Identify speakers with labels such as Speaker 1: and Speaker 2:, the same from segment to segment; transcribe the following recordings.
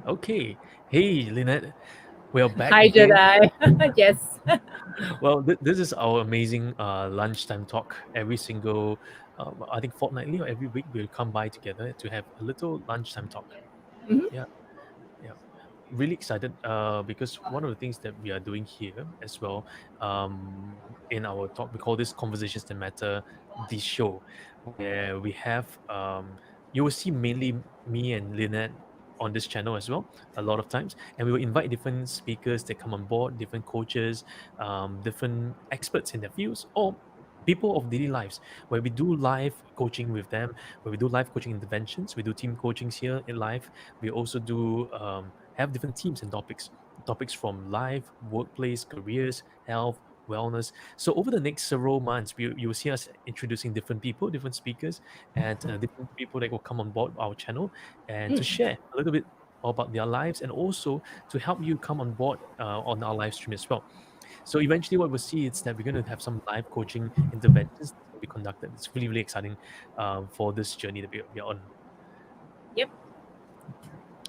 Speaker 1: Okay. Hey, Lynette. We are back
Speaker 2: Hi,
Speaker 1: again.
Speaker 2: Jedi. Yes.
Speaker 1: Well, this is our amazing lunchtime talk. Every single, I think fortnightly or every week, we'll come by together to have a little lunchtime talk.
Speaker 2: Mhm.
Speaker 1: Yeah, yeah. Really excited because one of the things that we are doing here as well in our talk, we call this Conversations That Matter, the show, where we have, you will see mainly me and Lynette on this channel as well a lot of times, and we will invite different speakers that come on board, different coaches, different experts in their fields, or people of daily lives, where we do live coaching with them, where we do live coaching interventions, we do team coachings here in live. We also do have different teams and topics from life, workplace, careers, health, wellness. So over the next several months, you will see us introducing different people, different speakers, and different people that will come on board our channel and to
Speaker 2: Mm.
Speaker 1: share a little bit about their lives, and also to help you come on board on our live stream as well. So eventually, what we'll see is that we're going to have some live coaching interventions that will be conducted. It's really, really exciting for this journey that we're on.
Speaker 2: Yep.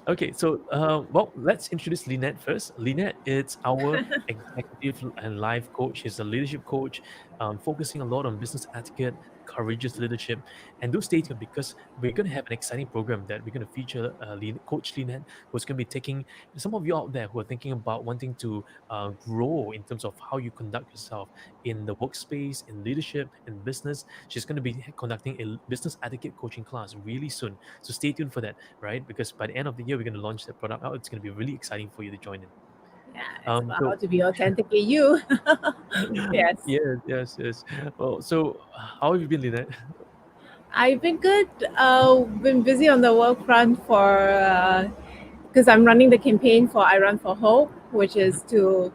Speaker 1: Okay, so well, let's introduce Lynette first. Lynette is our executive and life coach. She's a leadership coach, focusing a lot on business etiquette, courageous leadership. And do stay tuned because we're going to have an exciting program that we're going to feature Coach Lynette, who's going to be taking some of you out there who are thinking about wanting to grow in terms of how you conduct yourself in the workspace, in leadership, in business. She's going to be conducting a business etiquette coaching class really soon. So stay tuned for that, right? Because by the end of the year, we're going to launch that product out. It's going to be really exciting for you to join in.
Speaker 2: Yeah, it's about how
Speaker 1: So
Speaker 2: to be authentically you. Yes.
Speaker 1: yes, yes, yes. Well, so how have you been, Lynette?
Speaker 2: I've been good. Been busy on the work front for because I'm running the campaign for I Run for Hope, which
Speaker 1: Mhm.
Speaker 2: is to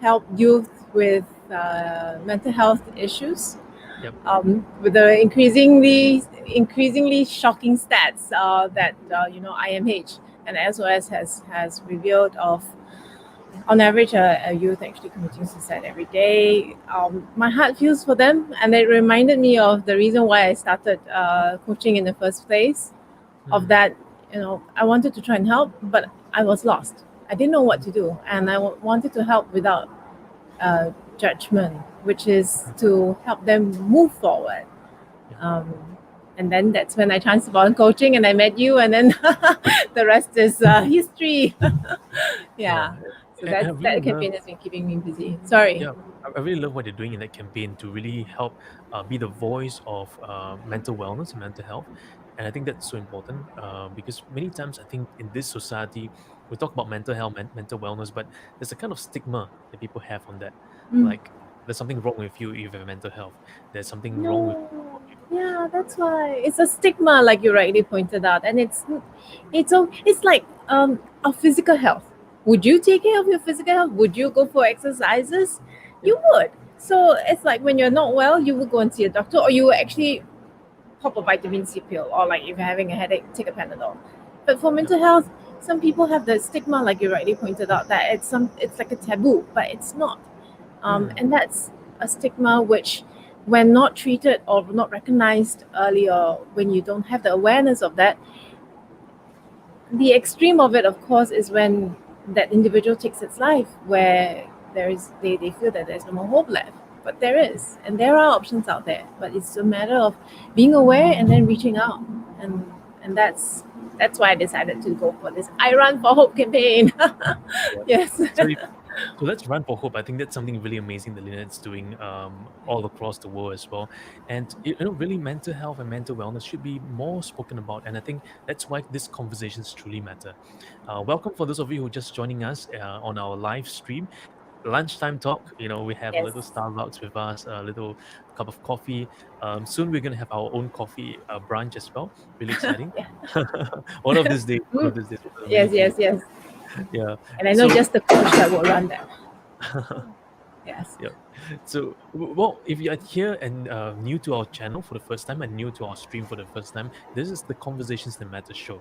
Speaker 2: help youth with mental health issues.
Speaker 1: Yep.
Speaker 2: With the increasingly shocking stats that IMH and SOS has revealed of on average, a youth actually committing suicide every day. My heart feels for them, and it reminded me of the reason why I started coaching in the first place. Of
Speaker 1: Mm,
Speaker 2: that, I wanted to try and help, but I was lost. I didn't know what
Speaker 1: mm,
Speaker 2: to do, and wanted to help without uh, judgment, which is
Speaker 1: mm.
Speaker 2: to help them move forward.
Speaker 1: Yep.
Speaker 2: Um, and then that's when I chanced upon coaching, and I met you, and then the rest is history.
Speaker 1: Yeah.
Speaker 2: Yeah. So
Speaker 1: I really
Speaker 2: that
Speaker 1: love.
Speaker 2: campaign has been keeping me busy. Sorry.
Speaker 1: Yeah, I really love what you're doing in that campaign to really help be the voice of mental wellness and mental health. And I think that's so important because many times I think in this society, we talk about mental health, mental wellness, but there's a kind of stigma that people have on that.
Speaker 2: Mm.
Speaker 1: Like, there's something wrong with you if you have mental health. There's something wrong with
Speaker 2: No. Yeah, that's why it's a stigma, like you rightly pointed out, and it's like our physical health. Would you take care of your physical health? Would you go for exercises?
Speaker 1: yeah,
Speaker 2: You would. So it's like when you're not well, you would go and see a doctor, or you will actually pop a vitamin C pill, or like if you're having a headache, take a Panadol. But for
Speaker 1: yeah,
Speaker 2: mental health, some people have the stigma, like you rightly pointed out, that it's like a taboo, but it's not.
Speaker 1: mm,
Speaker 2: And that's a stigma which, when not treated or not recognized earlier, when you don't have the awareness of that, the extreme of it, of course, is when that individual takes its life, where they feel that there's no more hope left. But there is, and there are options out there. But it's a matter of being aware and then reaching out, and that's why I decided to go for this I Run for Hope campaign.
Speaker 1: yeah.
Speaker 2: Yes.
Speaker 1: So So let's run for hope. I think that's something really amazing that Lynette's doing all across the world as well. And really, mental health and mental wellness should be more spoken about. And I think that's why these conversations truly matter. Welcome for those of you who are just joining us on our live stream. Lunchtime talk. We have a
Speaker 2: Yes.
Speaker 1: little Starbucks with us, a little cup of coffee. Soon we're gonna have our own coffee brunch as well. Really exciting.
Speaker 2: Yeah.
Speaker 1: One of these days. One
Speaker 2: Mm.
Speaker 1: of these days. We're gonna
Speaker 2: Yes,
Speaker 1: really do
Speaker 2: yes,
Speaker 1: it.
Speaker 2: yes.
Speaker 1: Yeah.
Speaker 2: And I know
Speaker 1: So.
Speaker 2: just the coach that will run that. Yes.
Speaker 1: Yeah. So, well, if you are here and new to our channel for the first time and new to our stream for the first time, this is the Conversations That Matter show.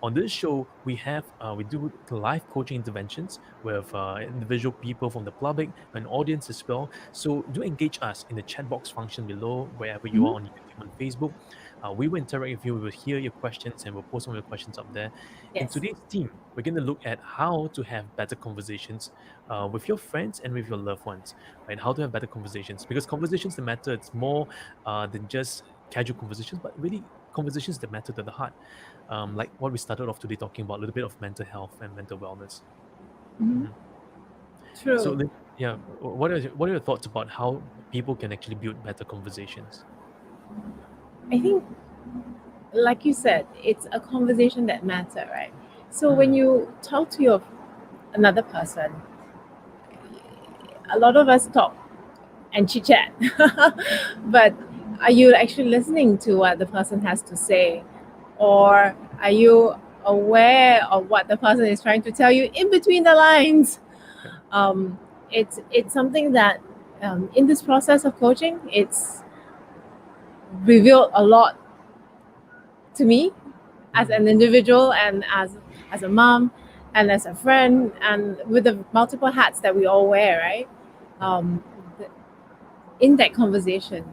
Speaker 1: On this show, we do the live coaching interventions with individual people from the public and audience as well. So do engage us in the chat box function below, wherever you
Speaker 2: Mhm.
Speaker 1: are on YouTube and Facebook. We will interact with you. We will hear your questions and we'll post some of your questions up there. In
Speaker 2: Yes.
Speaker 1: today's team, we're going to look at how to have better conversations with your friends and with your loved ones, right? How to have better conversations, because conversations that matter, it's more than just casual conversations, but really conversations that matter to the heart. Like what we started off today talking about, a little bit of mental health and mental wellness.
Speaker 2: Mhm.
Speaker 1: Mhm. So,
Speaker 2: True.
Speaker 1: yeah, what are your thoughts about how people can actually build better conversations?
Speaker 2: I think, like you said, it's a conversation that matter, right? So when
Speaker 1: Mm,
Speaker 2: you talk to your another person, a lot of us talk and chit chat, but are you actually listening to what the person has to say, or are you aware of what the person is trying to tell you in between the lines?
Speaker 1: yeah.
Speaker 2: It's something that in this process of coaching, it's revealed a lot to me as
Speaker 1: Mm,
Speaker 2: an individual and as a mom and as a friend and with the multiple hats that we all wear, right?
Speaker 1: yeah.
Speaker 2: Um, in that conversation,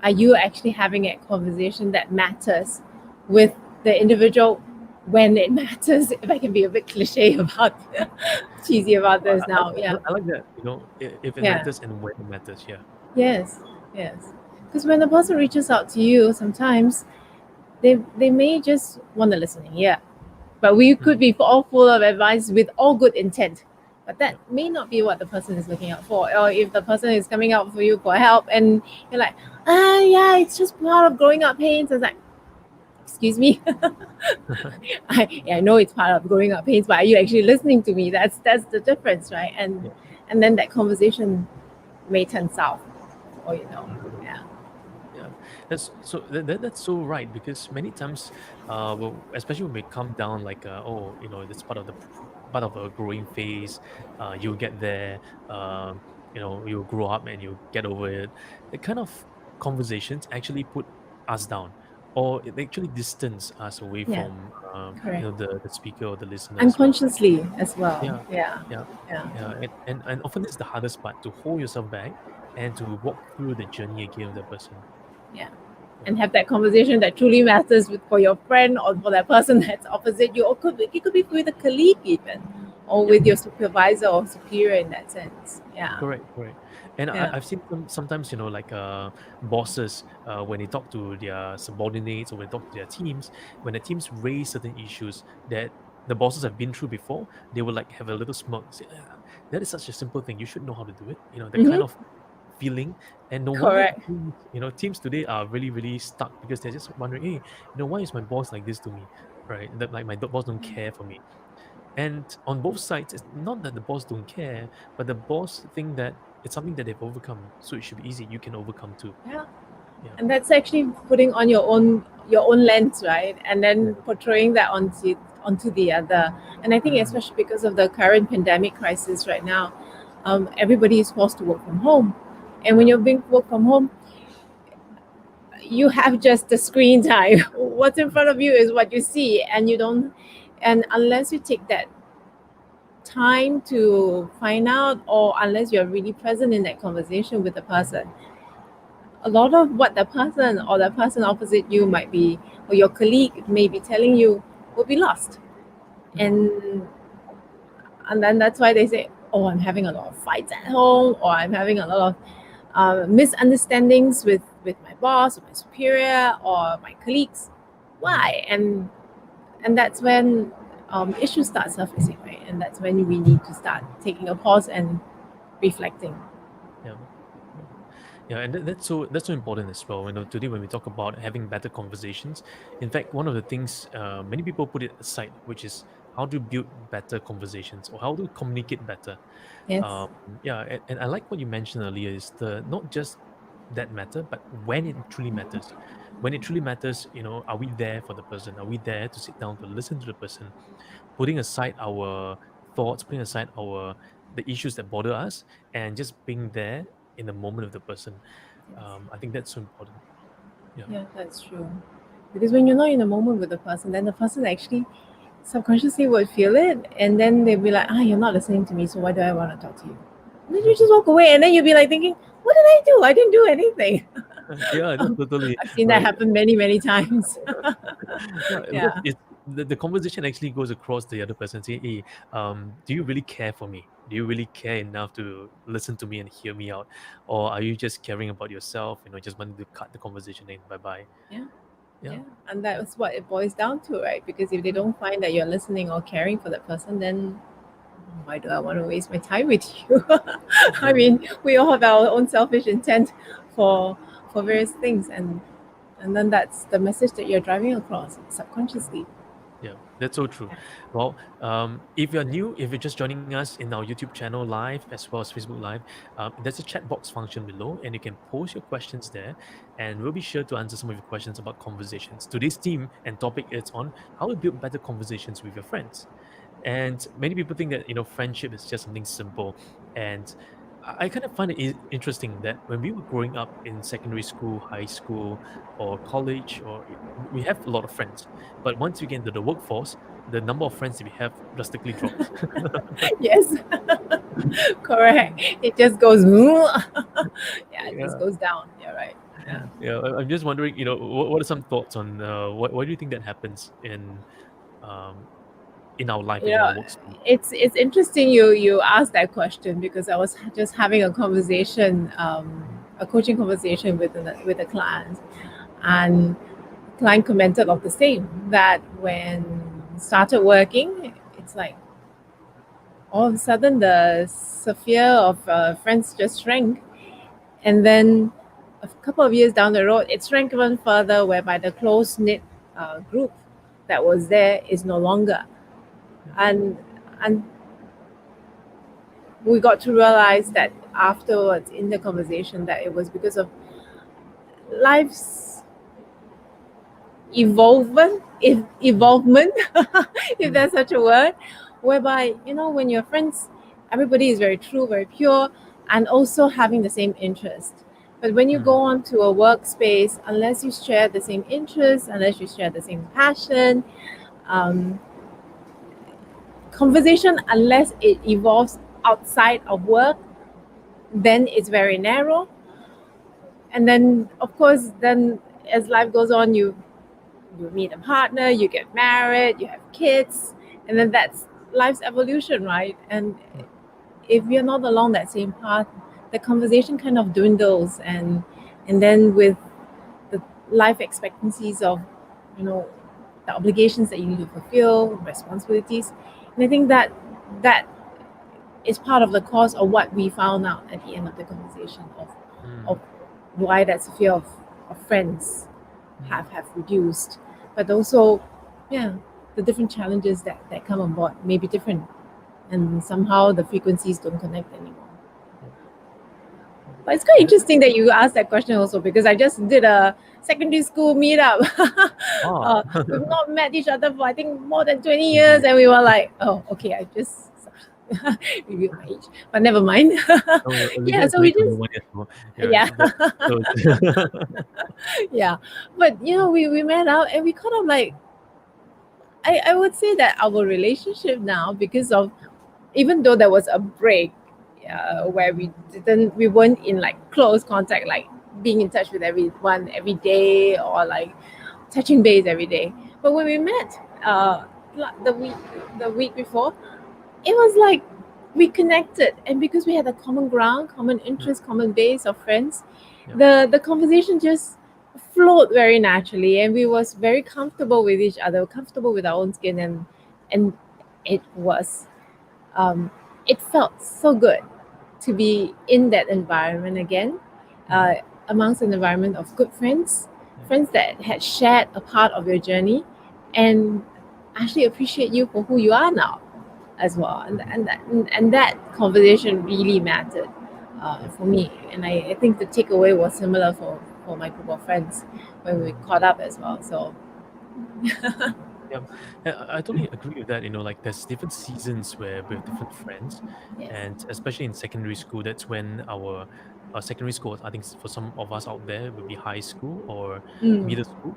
Speaker 2: are you actually having a conversation that matters with the individual when it matters? If I can be a bit cliche about cheesy about
Speaker 1: I,
Speaker 2: this
Speaker 1: I,
Speaker 2: now, yeah,
Speaker 1: I like that. If it
Speaker 2: yeah,
Speaker 1: matters and when it matters, yeah.
Speaker 2: yes, yes. Because when the person reaches out to you, sometimes they may just want to listen in, yeah, but we could
Speaker 1: Mm,
Speaker 2: be all full of advice with all good intent. But that
Speaker 1: yeah.
Speaker 2: may not be what the person is looking out for. Or if the person is coming out for you for help and you're like, yeah, it's just part of growing up pains. It's like, excuse me, I know it's part of growing up pains, but are you actually listening to me? That's the difference, right?
Speaker 1: Yeah.
Speaker 2: And then that conversation may turn south, or yeah.
Speaker 1: Yeah, that's so right, because many times, well, especially when we come down like, oh, that's part of part of a growing phase. You'll get there. You'll grow up and you get over it. The kind of conversations actually put us down, or it actually distance us away
Speaker 2: Yeah,
Speaker 1: from,
Speaker 2: correct.
Speaker 1: the speaker or the listener as well.
Speaker 2: Unconsciously as well.
Speaker 1: Yeah,
Speaker 2: Yeah,
Speaker 1: yeah,
Speaker 2: yeah,
Speaker 1: yeah, and often it's the hardest part, to hold yourself back and to walk through the journey again with that person.
Speaker 2: yeah.
Speaker 1: Yeah.
Speaker 2: And have that conversation that truly matters for your friend or for that person that's opposite you, or it could be with a colleague even, or
Speaker 1: Yep.
Speaker 2: with your supervisor or superior in that sense. Yeah,
Speaker 1: Correct, correct. And
Speaker 2: yeah.
Speaker 1: I've seen sometimes, like, bosses, when they talk to their subordinates or when they talk to their teams, when the teams raise certain issues that the bosses have been through before, they will like have a little smirk, say, "Ah, that is such a simple thing. You should know how to do it." That kind
Speaker 2: Mm-hmm.
Speaker 1: of feeling. And no wonder
Speaker 2: Correct.
Speaker 1: teams today are really, really stuck, because they're just wondering, hey, why is my boss like this to me? Right? That, like, my boss don't care for me. And on both sides, it's not that the boss don't care, but the boss think that it's something that they've overcome, so it should be easy. You can overcome too.
Speaker 2: Yeah.
Speaker 1: Yeah.
Speaker 2: And that's actually putting on your own lens, right? And
Speaker 1: Yeah.
Speaker 2: then portraying that onto the other. And I think
Speaker 1: Mm,
Speaker 2: especially because of the current pandemic crisis right now, everybody is forced to work from home. And when
Speaker 1: yeah.
Speaker 2: you're being work from home, you have just the screen time. What's in front of you is what you see, and you don't. And unless you take that time to find out, or unless you're really present in that conversation with the person, a lot of what the person or the person opposite you might be, or your colleague may be telling you, will be lost.
Speaker 1: Mm,
Speaker 2: And then that's why they say, oh, I'm having a lot of fights at home, or I'm having a lot of misunderstandings with my boss or my superior or my colleagues.
Speaker 1: mm,
Speaker 2: Why? And that's when issues start surfacing, right? And that's when we need to start taking a pause and reflecting.
Speaker 1: yeah. Yeah. Yeah, and that's so important as well. Today when we talk about having better conversations, in fact, one of the things, many people put it aside, which is how to build better conversations or how to communicate better.
Speaker 2: Yes.
Speaker 1: Um, yeah, and I like what you mentioned earlier, is the not just that matter, but when it truly matters. When it truly matters, are we there for the person? Are we there to sit down to listen to the person, putting aside our thoughts, putting aside the issues that bother us, and just being there in the moment of the person.
Speaker 2: Yes.
Speaker 1: I think that's so important. Yeah.
Speaker 2: Yeah, that's true. Because when you're not in the moment with the person, then the person actually subconsciously would feel it, and then they'll be like, you're not listening to me, so why do I want to talk to you? And then you just walk away, and then you'll be like thinking, what did I do? I didn't do anything.
Speaker 1: Yeah, no, totally.
Speaker 2: I've seen that
Speaker 1: Right.
Speaker 2: happen many, many times.
Speaker 1: Yeah, because
Speaker 2: Yeah.
Speaker 1: the conversation actually goes across the other person. Say, hey, do you really care for me? Do you really care enough to listen to me and hear me out, or are you just caring about yourself? Just wanting to cut the conversation and bye bye.
Speaker 2: Yeah.
Speaker 1: Yeah.
Speaker 2: Yeah. And that's what it boils down to, right? Because if they don't find that you're listening or caring for that person, then why do I want to waste my time with you? I mean, we all have our own selfish intent for various things, and then that's the message that you're driving across subconsciously.
Speaker 1: Yeah, that's so true. Well, if you're new, if you're just joining us in our YouTube channel live as well as Facebook Live, there's a chat box function below, and you can post your questions there, and we'll be sure to answer some of your questions about conversations. Today's theme and topic is on how to build better conversations with your friends. And many people think that friendship is just something simple, and I kind of find it interesting that when we were growing up in secondary school, high school, or college, or we have a lot of friends, but once we get into the workforce, the number of friends that we have drastically drops.
Speaker 2: Yes, correct. It just goes, yeah, it just
Speaker 1: Yeah,
Speaker 2: goes down. You're right. Yeah.
Speaker 1: yeah. I'm just wondering, what are some thoughts on why do you think that happens um, in our life,
Speaker 2: You
Speaker 1: in our
Speaker 2: know,
Speaker 1: workspace?
Speaker 2: it's interesting you asked that question because I was just having a conversation, a coaching conversation with a client, and client commented of the same, that when started working, it's like all of a sudden the sphere of friends just shrank, and then a couple of years down the road it shrank even further, whereby the close knit group that was there is no longer, and and we got to realize that afterwards in the conversation that it was because of life's evolvement, if there's such a word, whereby when you're friends, everybody is very true, very pure, and also having the same interest. But when you go on to a workspace, unless you share the same interests, unless you share the same passion, um, conversation, unless it evolves outside of work, then it's very narrow. And then of course, then as life goes on, you meet a partner, you get married, you have kids, and then that's life's evolution, right? And if you're not along that same path, the conversation kind of dwindles, and then with the life expectancies of the obligations that you need to fulfill, responsibilities, and I think that is part of the cause of what we found out at the end of the conversation of why that sphere of friends have reduced, but also the different challenges that come on board may be different, and somehow the frequencies don't connect anymore. But it's quite interesting that you asked that question also, because I just did a secondary school meetup. We've not met each other for I think more than 20 years, and we were like, oh, okay, I just revealed my age, but never mind. Yeah, so we just yeah, but we met out, and we kind of like, I would say that our relationship now, because of, even though there was a break where we weren't in like close contact, like being in touch with everyone every day, or like touching base every day, but when we met the week before, it was like we connected, and because we had a common ground, common interest, common base of friends, the conversation just flowed very naturally, and we was very comfortable with each other, comfortable with our own skin, and it was it felt so good to be in that environment again, amongst an environment of good friends, friends that had shared a part of your journey, and actually appreciate you for who you are now as well, and that conversation really mattered for me, and I think the takeaway was similar for my group of friends when we caught up as well. So
Speaker 1: Yeah, I totally agree with that. Like there's different seasons where we have different friends,
Speaker 2: yes.
Speaker 1: and especially in secondary school, that's when our secondary school, I think for some of us out there, would be high school or middle school.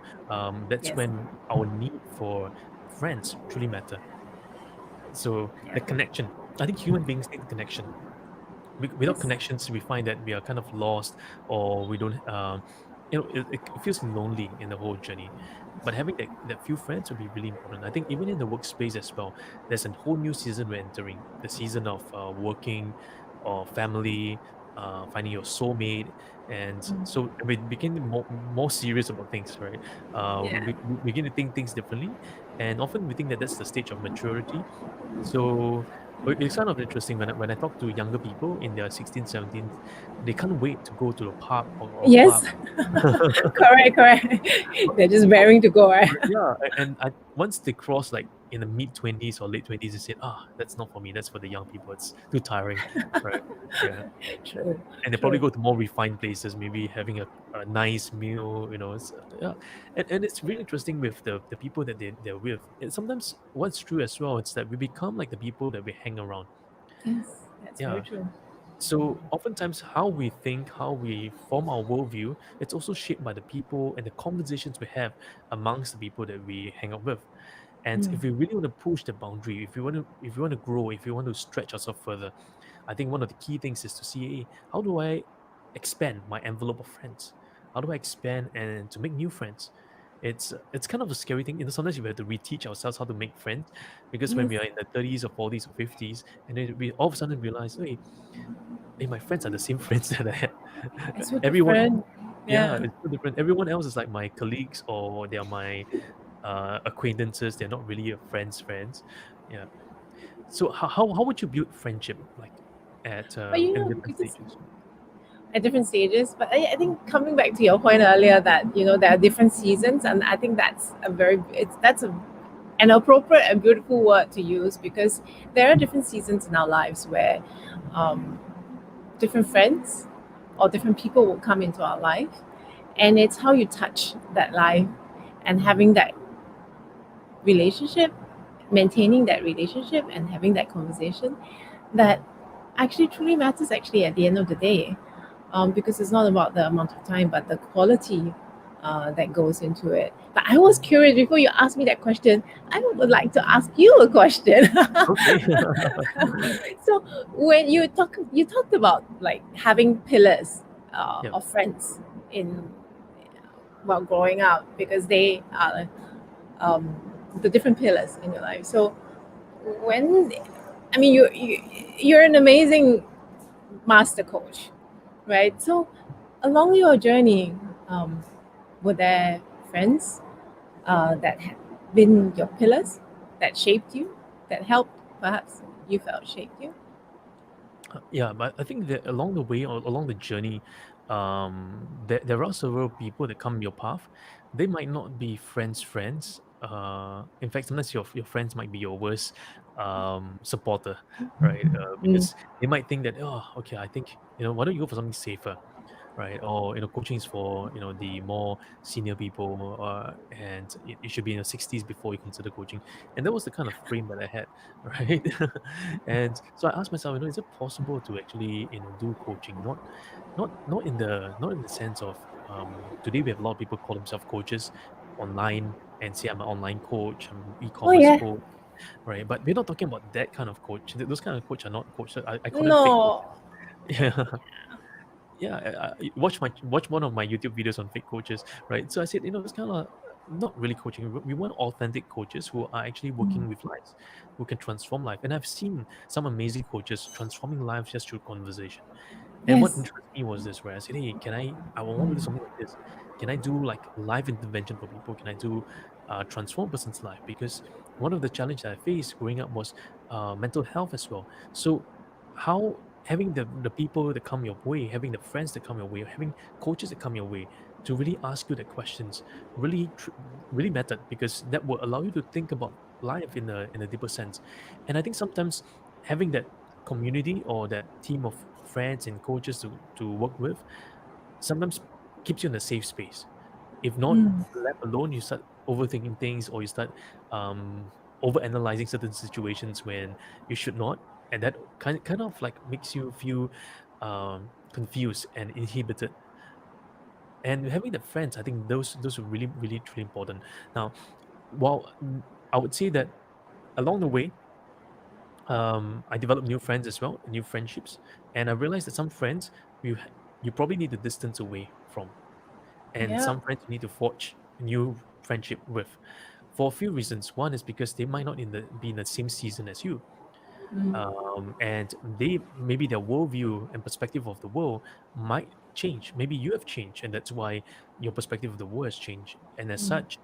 Speaker 1: That's
Speaker 2: Yes.
Speaker 1: when our need for friends truly matter. So the connection, I think human beings need connection. without
Speaker 2: Yes.
Speaker 1: connections, we find that we are kind of lost, or we don't it feels lonely in the whole journey. But having that few friends would be really important. I think even in the workspace as well, there's a whole new season we're entering, the season of working or family, finding your soulmate. And
Speaker 2: Mm.
Speaker 1: so we begin to more serious about things, right?
Speaker 2: Yeah.
Speaker 1: We begin to think things differently, and often we think that that's the stage of maturity. So it's kind of interesting when I talk to younger people in their 16, 17, they can't wait to go to a pub or
Speaker 2: Yes.
Speaker 1: club.
Speaker 2: Correct. Correct. They're just raring to go, right?
Speaker 1: Yeah, and once they cross like in the mid 20s or late 20s, they said, that's not for me. That's for the young people. It's too tiring, right? Yeah,
Speaker 2: True.
Speaker 1: and they probably
Speaker 2: True.
Speaker 1: go to more refined places, maybe having a nice meal, yeah. And it's really interesting with the people that they're with. And sometimes what's true as well, it's that we become like the people that we hang around.
Speaker 2: Yes, that's very
Speaker 1: Yeah.
Speaker 2: true.
Speaker 1: So oftentimes how we think, how we form our worldview, it's also shaped by the people and the conversations we have amongst the people that we hang out with. And
Speaker 2: Mm.
Speaker 1: if we really want to push the boundary, if we want to grow, if we want to stretch ourselves further, I think one of the key things is to see, hey, how do I expand my envelope of friends? How do I expand and to make new friends? It's kind of a scary thing. Sometimes we have to reteach ourselves how to make friends, because when
Speaker 2: Yes,
Speaker 1: we are in the 30s or 40s or 50s, and then we all of a sudden realize, hey, my friends are the same friends that I had.
Speaker 2: it's so
Speaker 1: Everyone,
Speaker 2: different.
Speaker 1: yeah,
Speaker 2: Yeah.
Speaker 1: it's so different. Everyone else is like my colleagues, or they are my acquaintances. They're not really a friends. Yeah. So how would you build friendship like at
Speaker 2: But
Speaker 1: in different
Speaker 2: because
Speaker 1: stages?
Speaker 2: at different stages. But I think coming back to your point earlier that there are different seasons, and I think that's an appropriate and beautiful word to use because there are different seasons in our lives where um, different friends or different people will come into our life, and it's how you touch that life and having that relationship, maintaining that relationship, and having that conversation that actually truly matters. Actually, at the end of the day, because it's not about the amount of time, but the quality that goes into it. But I was curious before you asked me that question. I would like to ask you a question.
Speaker 1: Okay.
Speaker 2: So when you talked about like having pillars
Speaker 1: Yeah.
Speaker 2: of friends in while growing up because they are um, the different pillars in your life. So when I mean you're an amazing master coach, right? So along your journey, um, were there friends that had been your pillars that shaped you, that helped perhaps you felt shaped you?
Speaker 1: Yeah, but I think that along the way or along the journey, there are several people that come your path. They might not be friends. In fact, sometimes your friends might be your worst supporter, right?
Speaker 2: Mm.
Speaker 1: Because they might think that, okay, I think why don't you go for something safer, right? Or coaching is for the more senior people, and it should be in the 60s before you consider coaching. And that was the kind of frame that I had, right? And so I asked myself, is it possible to actually do coaching, not in the sense of today we have a lot of people call themselves coaches online and say I'm an online coach, I'm an
Speaker 2: Oh
Speaker 1: e-commerce
Speaker 2: yeah.
Speaker 1: coach, right? But we're not talking about that kind of coach. Those kind of coach are not coach. I call them fake coaches.
Speaker 2: No.
Speaker 1: Yeah. Yeah, watch one of my YouTube videos on fake coaches, right? So I said, it's kind of not really coaching. We want authentic coaches who are actually working with lives, who can transform life. And I've seen some amazing coaches transforming lives just through conversation. And what
Speaker 2: Yes.
Speaker 1: interested me was this, where I said, hey, I want to do something like this. Can I do like live intervention for people? Can I do transform a person's life? Because one of the challenges I faced growing up was mental health as well. So how having the people that come your way, having the friends that come your way, having coaches that come your way to really ask you the questions really mattered, because that will allow you to think about life in a deeper sense. And I think sometimes having that community or that team of friends and coaches to work with sometimes keeps you in a safe space. If not
Speaker 2: Mm.
Speaker 1: left alone, you start overthinking things, or you start over analyzing certain situations when you should not, and that kind of like makes you feel confused and inhibited. And having the friends, I think those are really really truly important. Now, while I would say that along the way, I developed new friends as well, new friendships, and I realized that some friends you probably need to distance away from, and
Speaker 2: Yeah.
Speaker 1: some friends you need to forge a new friendship with, for a few reasons. One is because they might not be in the same season as you,
Speaker 2: Mm.
Speaker 1: and they maybe their worldview and perspective of the world might change. Maybe you have changed, and that's why your perspective of the world has changed. And as
Speaker 2: Mm.
Speaker 1: such,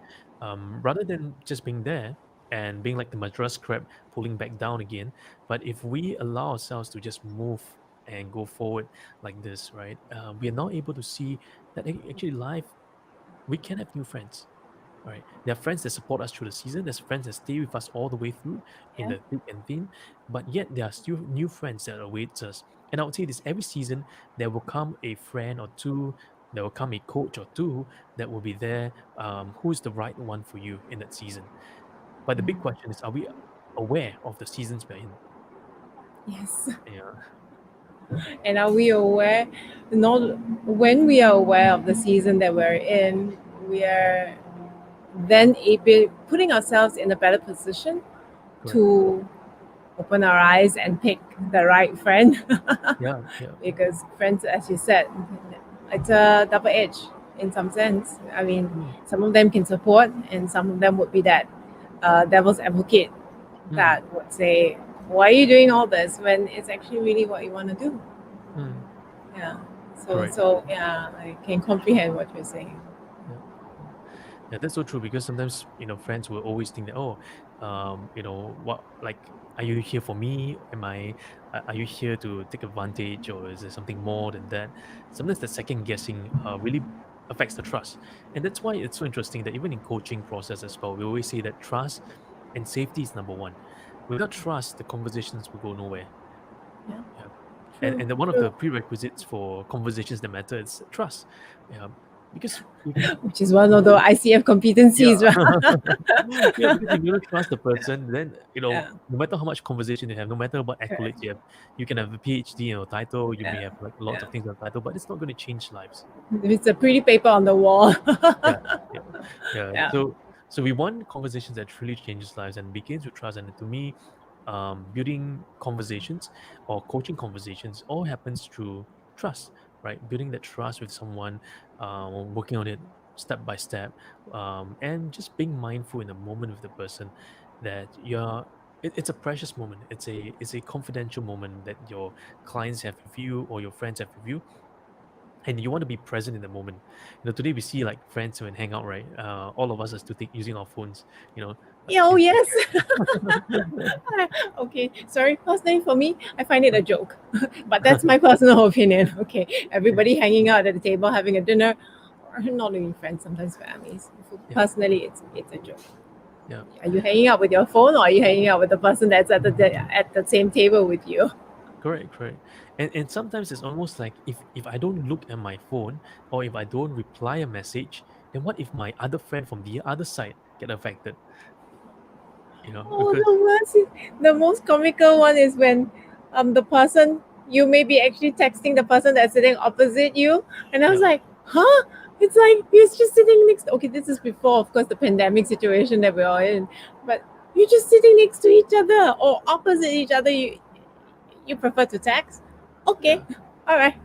Speaker 1: rather than just being there and being like the madras crab pulling back down again, but if we allow ourselves to just move and go forward like this, right, we are now able to see that actually life, we can have new friends. Right. There are friends that support us through the season. There's friends that stay with us all the way through in
Speaker 2: Yeah.
Speaker 1: the thick and thin. But yet there are still new friends that await us. And I would say this, every season there will come a friend or two, there will come a coach or two that will be there. Who is the right one for you in that season? But the big
Speaker 2: Mm.
Speaker 1: question is, are we aware of the seasons we're in?
Speaker 2: Yes.
Speaker 1: Yeah.
Speaker 2: And are we aware? Not when we are aware of the season that we're in, we are then able putting ourselves in a better position
Speaker 1: Correct.
Speaker 2: to open our eyes and pick the right friend.
Speaker 1: Yeah. Yeah.
Speaker 2: Because friends, as you said, it's a double edge in some sense. I mean,
Speaker 1: Mm,
Speaker 2: some of them can support, and some of them would be that devil's advocate
Speaker 1: mm,
Speaker 2: that would say, "Why are you doing all this when it's actually really what you want to do?"
Speaker 1: mm.
Speaker 2: Yeah. So
Speaker 1: Correct.
Speaker 2: so yeah, I can comprehend what you're saying.
Speaker 1: Yeah. Yeah, that's so true, because sometimes, friends will always think that, oh, what, like, are you here for me? Are you here to take advantage, or is there something more than that? Sometimes the second guessing really affects the trust. And that's why it's so interesting that even in coaching process as well, we always say that trust and safety is number one. Without trust, the conversations will go nowhere.
Speaker 2: Yeah.
Speaker 1: Yeah. And,
Speaker 2: True.
Speaker 1: and then one of
Speaker 2: True.
Speaker 1: the prerequisites for conversations that matter is trust. Yeah. Because if
Speaker 2: Which is one of the
Speaker 1: you
Speaker 2: ICF
Speaker 1: yeah.
Speaker 2: competencies, right?
Speaker 1: Yeah, because if you don't trust the person, then
Speaker 2: Yeah.
Speaker 1: no matter how much conversation you have, no matter what accolades
Speaker 2: Correct.
Speaker 1: you can have a PhD in your title, you may
Speaker 2: Yeah.
Speaker 1: have like lots
Speaker 2: Yeah.
Speaker 1: of things on the title, but it's not going to change lives.
Speaker 2: It's a pretty paper on the wall.
Speaker 1: Yeah, yeah, yeah.
Speaker 2: Yeah.
Speaker 1: So we want conversations that truly changes lives and begins with trust. And to me, building conversations or coaching conversations all happens through trust, right? Building that trust with someone, working on it step by step, and just being mindful in the moment with the person that it's a precious moment. It's a confidential moment that your clients have with you or your friends have with you, and you want to be present in the moment. Today we see like friends when hang out, right? All of us are still using our phones, like
Speaker 2: Yeah, oh yes.
Speaker 1: Instagram.
Speaker 2: Okay, sorry. Personally, for me, I find it a joke, but that's my personal opinion. Okay, everybody hanging out at the table having a dinner, or not even friends, sometimes families.
Speaker 1: Yeah,
Speaker 2: Personally, it's a joke.
Speaker 1: yeah,
Speaker 2: Are you hanging out with your phone, or are you hanging out with the person that's at the same table with you?
Speaker 1: correct, correct. And sometimes it's almost like if I don't look at my phone, or if I don't reply a message, then what if my other friend from the other side get affected?
Speaker 2: Oh,
Speaker 1: Because
Speaker 2: the most comical one is when the person you may be actually texting the person that's sitting opposite you, and I was
Speaker 1: yeah,
Speaker 2: like, huh? It's like you're just sitting next. Okay, this is before, of course, the pandemic situation that we're all in, but you're just sitting next to each other or opposite each other. You prefer to text?
Speaker 1: yeah.
Speaker 2: Okay, all right.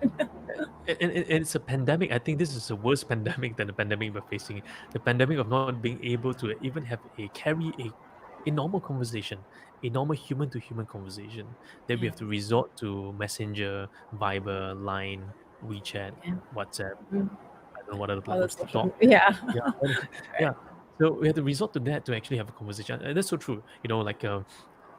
Speaker 1: And it's a pandemic. I think this is a worse pandemic than the pandemic we're facing. The pandemic of not being able to even have a normal conversation, a normal human to human conversation, that we
Speaker 2: Yeah,
Speaker 1: have to resort to Messenger, Viber, Line, WeChat,
Speaker 2: yeah.
Speaker 1: WhatsApp.
Speaker 2: Mm,
Speaker 1: I don't know what other
Speaker 2: all the
Speaker 1: platforms,
Speaker 2: social,
Speaker 1: TikTok.
Speaker 2: yeah.
Speaker 1: Yeah,
Speaker 2: Right.
Speaker 1: yeah. So we have to resort to that to actually have a conversation. And that's so true. Like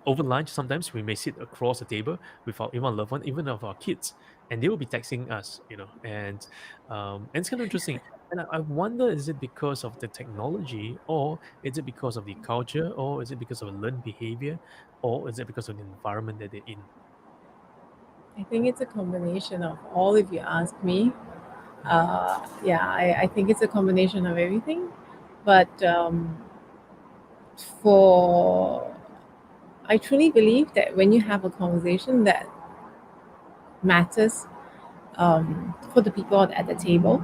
Speaker 1: over lunch, sometimes we may sit across the table with our even loved one, even of our kids, and they will be texting us. And it's kind of interesting. And I wonder, is it because of the technology, or is it because of the culture, or is it because of a learned behavior, or is it because of the environment that they're in?
Speaker 2: I think it's a combination of all, if you ask me. Yeah, I think it's a combination of everything. But for I truly believe that when you have a conversation that matters for the people at the table,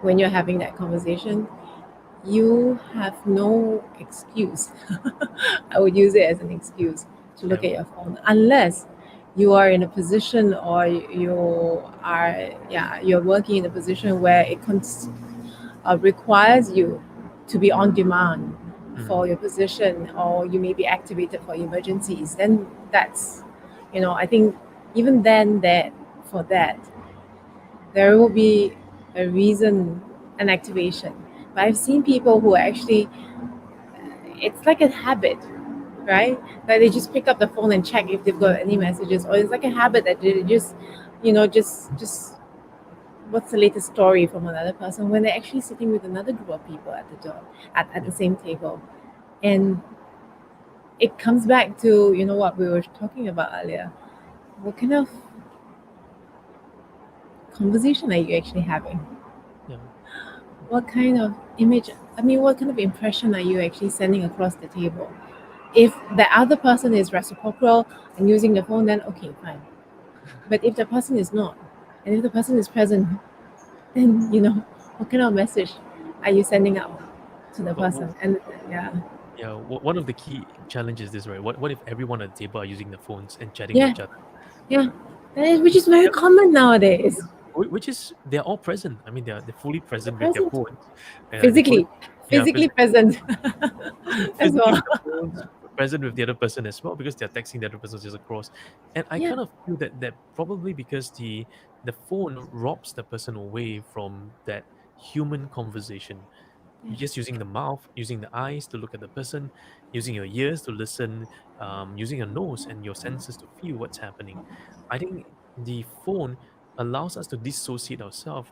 Speaker 2: when you're having that conversation, you have no excuse. I would use it as an excuse to look
Speaker 1: Yeah.
Speaker 2: at your phone unless you are in a position or you're working in a position where it requires you to be on demand for your position, or you may be activated for emergencies. Then that's, I think even then that for that there will be a reason, an activation. But I've seen people who actually, it's like a habit, right? Like they just pick up the phone and check if they've got any messages, or it's like a habit that they just, just what's the latest story from another person when they're actually sitting with another group of people at the door, at the same table. And it comes back to, what we were talking about earlier. What kind of conversation are you actually having?
Speaker 1: Yeah.
Speaker 2: What kind of what kind of impression are you actually sending across the table? If the other person is reciprocal and using the phone, then okay, fine. But if the person is not, and if the person is present, then what kind of message are you sending out to the person? And
Speaker 1: Yeah, one of the key challenges is this, right? What if everyone at the table are using their phones and chatting
Speaker 2: yeah,
Speaker 1: with each other?
Speaker 2: yeah, which is very common nowadays.
Speaker 1: Which is they're all present. I mean, they're fully present with their
Speaker 2: Present
Speaker 1: phones. They're fully,
Speaker 2: physically,
Speaker 1: yeah,
Speaker 2: physically present as
Speaker 1: physically
Speaker 2: well.
Speaker 1: with the phones, present with the other person as well, because they're texting the other person just across. And I
Speaker 2: Yeah,
Speaker 1: kind of feel that probably because the phone robs the person away from that human conversation. You're just using the mouth, using the eyes to look at the person, using your ears to listen, using your nose and your senses to feel what's happening. I think the phone allows us to dissociate ourselves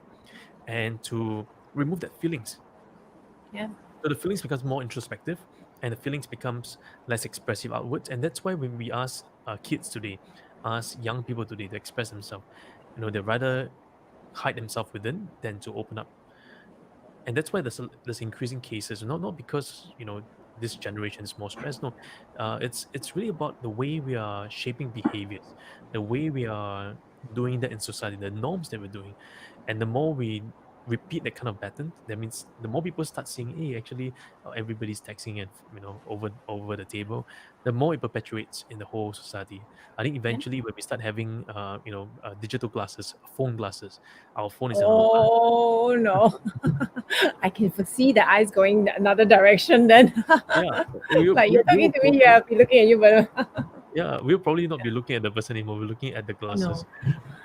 Speaker 1: and to remove that feelings.
Speaker 2: yeah,
Speaker 1: So the feelings becomes more introspective, and the feelings becomes less expressive outwards. And that's why when we ask kids today, ask young people today to express themselves, they rather hide themselves within than to open up. And that's why there's increasing cases, not because this generation is more stressed. No, it's really about the way we are shaping behaviors, the way we are doing that in society, the norms that we're doing. And the more we repeat that kind of pattern, that means the more people start seeing, hey, actually, everybody's texting and over the table, the more it perpetuates in the whole society. I think
Speaker 2: yeah.
Speaker 1: eventually when we start having digital glasses, phone glasses, our phone is in our eye.
Speaker 2: Oh no. I can foresee the eyes going another direction then.
Speaker 1: Yeah, we
Speaker 2: Like
Speaker 1: we
Speaker 2: you're
Speaker 1: we
Speaker 2: talking
Speaker 1: will
Speaker 2: to me here, I'll be looking at you, but
Speaker 1: we'll probably not be looking at the person anymore. We're looking at the
Speaker 2: no.
Speaker 1: glasses.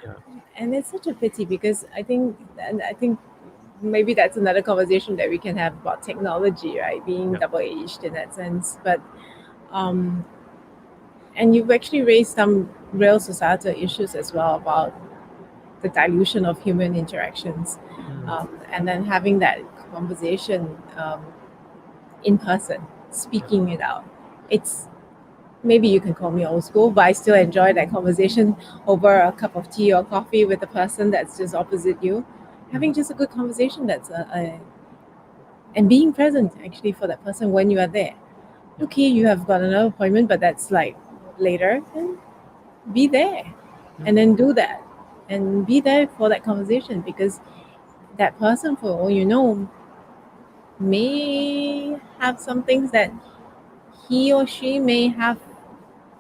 Speaker 1: Yeah,
Speaker 2: And it's such a pity because I think maybe that's another conversation that we can have about technology, right? Being
Speaker 1: yeah,
Speaker 2: double-edged in that sense. But um and you've actually raised some real societal issues as well about the dilution of human interactions,
Speaker 1: mm,
Speaker 2: and then having that conversation in person,
Speaker 1: yeah,
Speaker 2: speaking it out. It's maybe you can call me old school, but I still enjoy that conversation over a cup of tea or coffee with the person that's just opposite you, having
Speaker 1: mhm,
Speaker 2: just a good conversation and being present actually for that person when you are there.
Speaker 1: yeah,
Speaker 2: Okay, you have got another appointment, but that's like later, then be there and
Speaker 1: mm,
Speaker 2: then do that and be there for that conversation because that person, for all you know, may have some things that he or she may have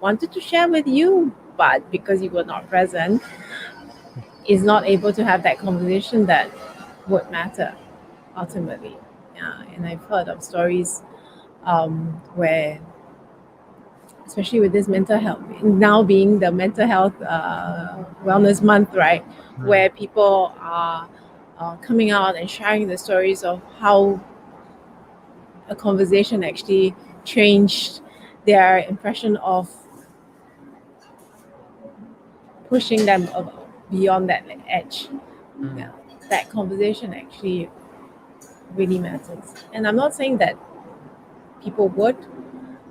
Speaker 2: wanted to share with you, but because you were not present, is not able to have that conversation that would matter ultimately. Yeah, and I've heard of stories where, especially with this mental health, now being the mental health wellness month, right,
Speaker 1: mm,
Speaker 2: where people are coming out and sharing the stories of how a conversation actually changed their impression of pushing them beyond that edge.
Speaker 1: mm,
Speaker 2: Yeah, that conversation actually really matters. And I'm not saying that people would,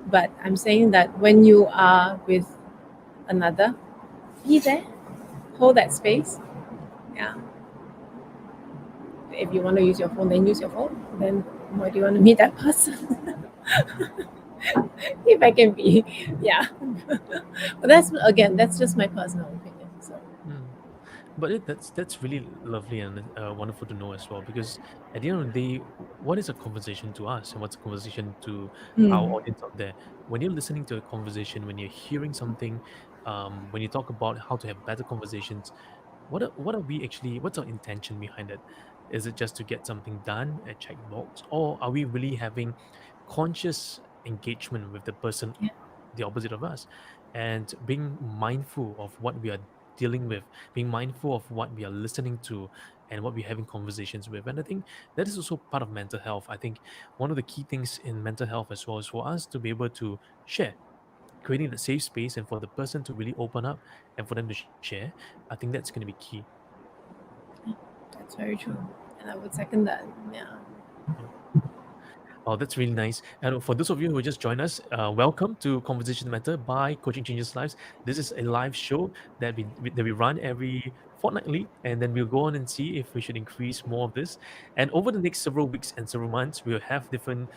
Speaker 2: but I'm saying that when you are with another, be there, hold that space. Yeah. If you want to use your phone, then use your phone. Then why do you want to meet that person? If I can be, yeah. But that's just my personal opinion. So
Speaker 1: mm. But that's really lovely and wonderful to know as well, because at the end of the day, what is a conversation to us and what's a conversation to our
Speaker 2: Mm.
Speaker 1: audience out there? When you're listening to a conversation, when you're hearing something, when you talk about how to have better conversations, what are we actually? What's our intention behind it? Is it just to get something done, a checkbox, or are we really having conscious engagement with the person,
Speaker 2: Yeah.
Speaker 1: the opposite of us, and being mindful of what we are dealing with, being mindful of what we are listening to and what we're having conversations with. And I think that is also part of mental health. I think one of the key things in mental health as well is for us to be able to share, creating the safe space and for the person to really open up and for them to share. I think that's going to be key.
Speaker 2: That's very true. And I would second that. Yeah.
Speaker 1: Yeah. Oh, that's really nice. And for those of you who just joined us, welcome to Conversation Matter by Coaching Changes Lives. This is a live show that we run every fortnightly, and then we'll go on and see if we should increase more of this. And over the next several weeks and several months, we'll have different.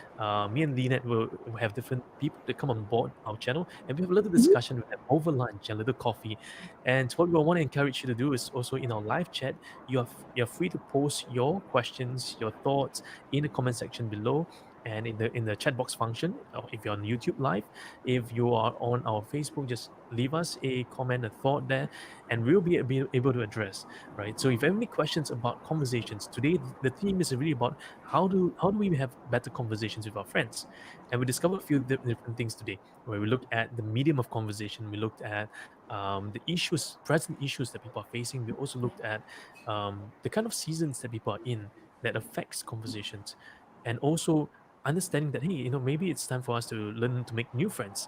Speaker 1: Me and Lynette will have different people that come on board our channel, and we have a little
Speaker 2: Mhm.
Speaker 1: discussion with them over lunch, a little coffee. And what we want to encourage you to do is also in our live chat, you're free to post your questions, your thoughts in the comment section below and in the chat box function, or if you're on YouTube live, if you are on our Facebook, just leave us a comment, a thought there, and we'll be able to address, right? So if you have any questions about conversations today, the theme is really about how do we have better conversations with our friends. And we discovered a few different things today, where we looked at the medium of conversation, we looked at the issues, present issues that people are facing. We also looked at the kind of seasons that people are in that affects conversations, and also understanding that, hey, maybe it's time for us to learn to make new friends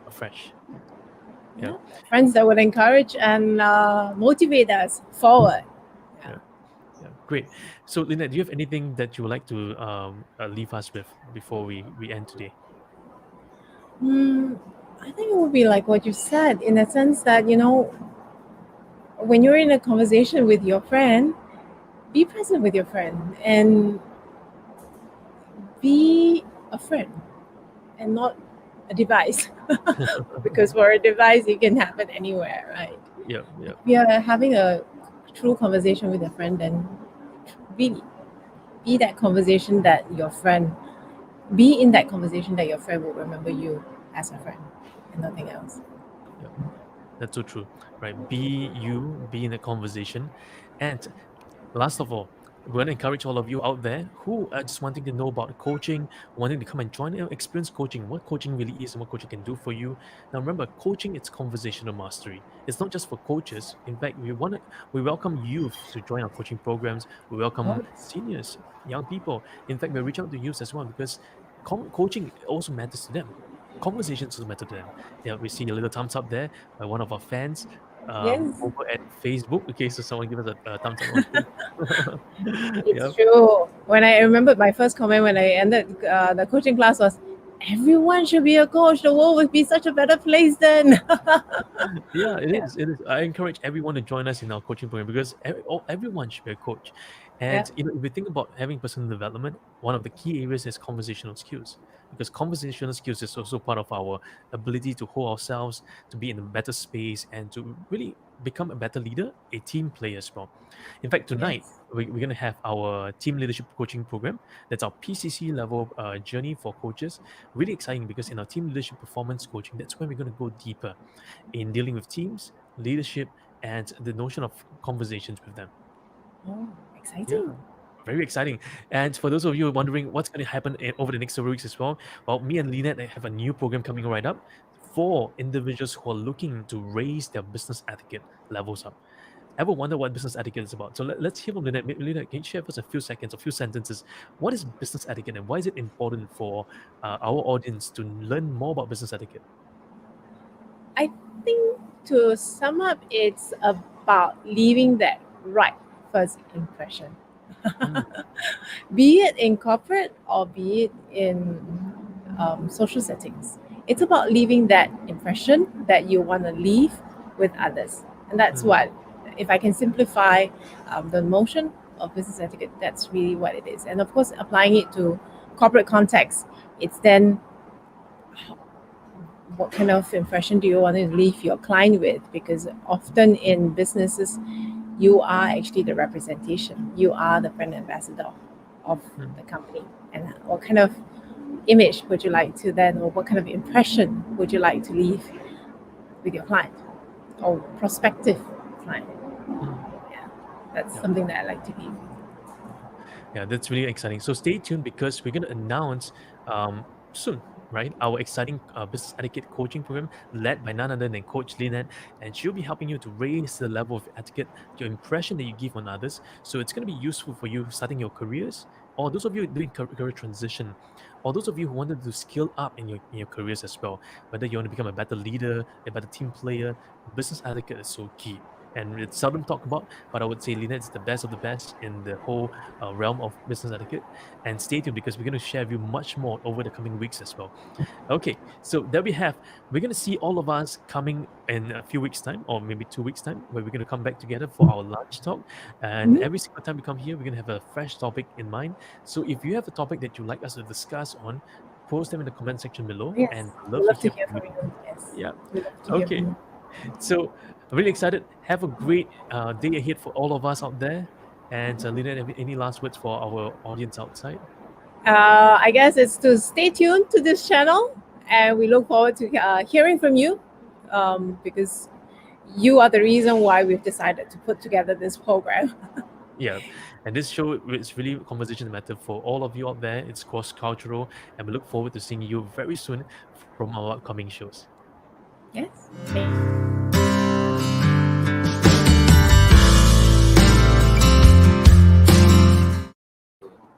Speaker 1: afresh. Yeah.
Speaker 2: Yeah. Friends that would encourage and motivate us forward.
Speaker 1: Yeah. Yeah, great. So Lynette, do you have anything that you would like to leave us with before we end today?
Speaker 2: I think it would be like what you said, in a sense that, when you're in a conversation with your friend, be present with your friend and be a friend and not a device. Because for a device, it can happen anywhere, right?
Speaker 1: Yeah, yeah.
Speaker 2: If we are having a true conversation with a friend, then really be that conversation that your friend, be in that conversation that your friend will remember you as a friend and nothing else.
Speaker 1: Yeah. That's so true, right? Be you, be in a conversation. And last of all, we want to encourage all of you out there who are just wanting to know about coaching, wanting to come and join experience coaching, what coaching really is and what coaching can do for you. Now remember, coaching, it's conversational mastery. It's not just for coaches. In fact, we welcome youth to join our coaching programs. We welcome
Speaker 2: Oh,
Speaker 1: seniors, young people. In fact, we reach out to youth as well, because coaching also matters to them. Conversations also matter to them. Yeah, we see a little thumbs up there by one of our fans
Speaker 2: yes,
Speaker 1: over at Facebook. Okay, so someone give us a thumbs up on Facebook.
Speaker 2: it's
Speaker 1: Yeah,
Speaker 2: true. When I remembered my first comment when I ended the coaching class was, everyone should be a coach. The world would be such a better place then.
Speaker 1: yeah, it
Speaker 2: Yeah,
Speaker 1: is. It is. I encourage everyone to join us in our coaching program, because everyone should be a coach.
Speaker 2: yeah,
Speaker 1: And if we think about having personal development, one of the key areas is conversational skills, because conversational skills is also part of our ability to hold ourselves, to be in a better space, and to really become a better leader, a team player as well. In fact, tonight
Speaker 2: yes.
Speaker 1: we're going to have our team leadership coaching program. That's our PCC level journey for coaches. Really exciting, because in our team leadership performance coaching, that's where we're going to go deeper in dealing with teams, leadership, and the notion of conversations with them.
Speaker 2: Oh,
Speaker 1: Yeah,
Speaker 2: exciting.
Speaker 1: very exciting. And for those of you wondering what's going to happen over the next several weeks as well, me and Lynette have a new program coming right up for individuals who are looking to raise their business etiquette levels up. Ever wonder what business etiquette is about? So let's hear from Lynette. Lynette, can you share with us a few seconds, a few sentences? What is business etiquette, and why is it important for our audience to learn more about business etiquette?
Speaker 2: I think to sum up, it's about leaving that right first impression.
Speaker 1: Mm,
Speaker 2: Be it in corporate or be it in social settings. It's about leaving that impression that you want to leave with others. And that's
Speaker 1: mm,
Speaker 2: what, if I can simplify the notion of business etiquette, that's really what it is. And of course, applying it to corporate context, it's then what kind of impression do you want to leave your client with? Because often in businesses, you are actually the representation. You are the brand ambassador of
Speaker 1: Mm.
Speaker 2: the company. And what kind of image would you like to then, or what kind of impression would you like to leave with your client or prospective client?
Speaker 1: Mm.
Speaker 2: That's
Speaker 1: Yeah.
Speaker 2: something that I like to leave.
Speaker 1: Yeah, that's really exciting. So stay tuned because we're going to announce soon, right? Our exciting business etiquette coaching program led by none other than Coach Lynette, and she'll be helping you to raise the level of etiquette, your impression that you give on others. So it's going to be useful for you starting your careers, or those of you doing career transition, or those of you who wanted to skill up in your careers as well. Whether you want to become a better leader, a better team player, business etiquette is so key. And it's seldom talked about, but I would say Lynette is the best of the best in the whole realm of business etiquette. And stay tuned because we're going to share with you much more over the coming weeks as well. Okay, so there we have. We're going to see all of us coming in a few weeks' time, or maybe 2 weeks' time, where we're going to come back together for our lunch talk. And
Speaker 2: Mhm.
Speaker 1: every single time we come here, we're going to have a fresh topic in mind. So if you have a topic that you'd like us to discuss on, post them in the comment section below, and
Speaker 2: Yes,
Speaker 1: we'd
Speaker 2: we'd
Speaker 1: love to
Speaker 2: love to
Speaker 1: hear
Speaker 2: hear
Speaker 1: from you.
Speaker 2: from you. Yes,
Speaker 1: Yeah.
Speaker 2: we'd love to hear from
Speaker 1: Okay.
Speaker 2: you.
Speaker 1: So I'm really excited. Have a great day ahead for all of us out there. And Lynette, any last words for our audience outside?
Speaker 2: I guess it's to stay tuned to this channel, and we look forward to hearing from you, because you are the reason why we've decided to put together this program.
Speaker 1: Yeah, and this show is really conversation matter for all of you out there. It's cross cultural, and we look forward to seeing you very soon from our upcoming shows.
Speaker 2: Yes.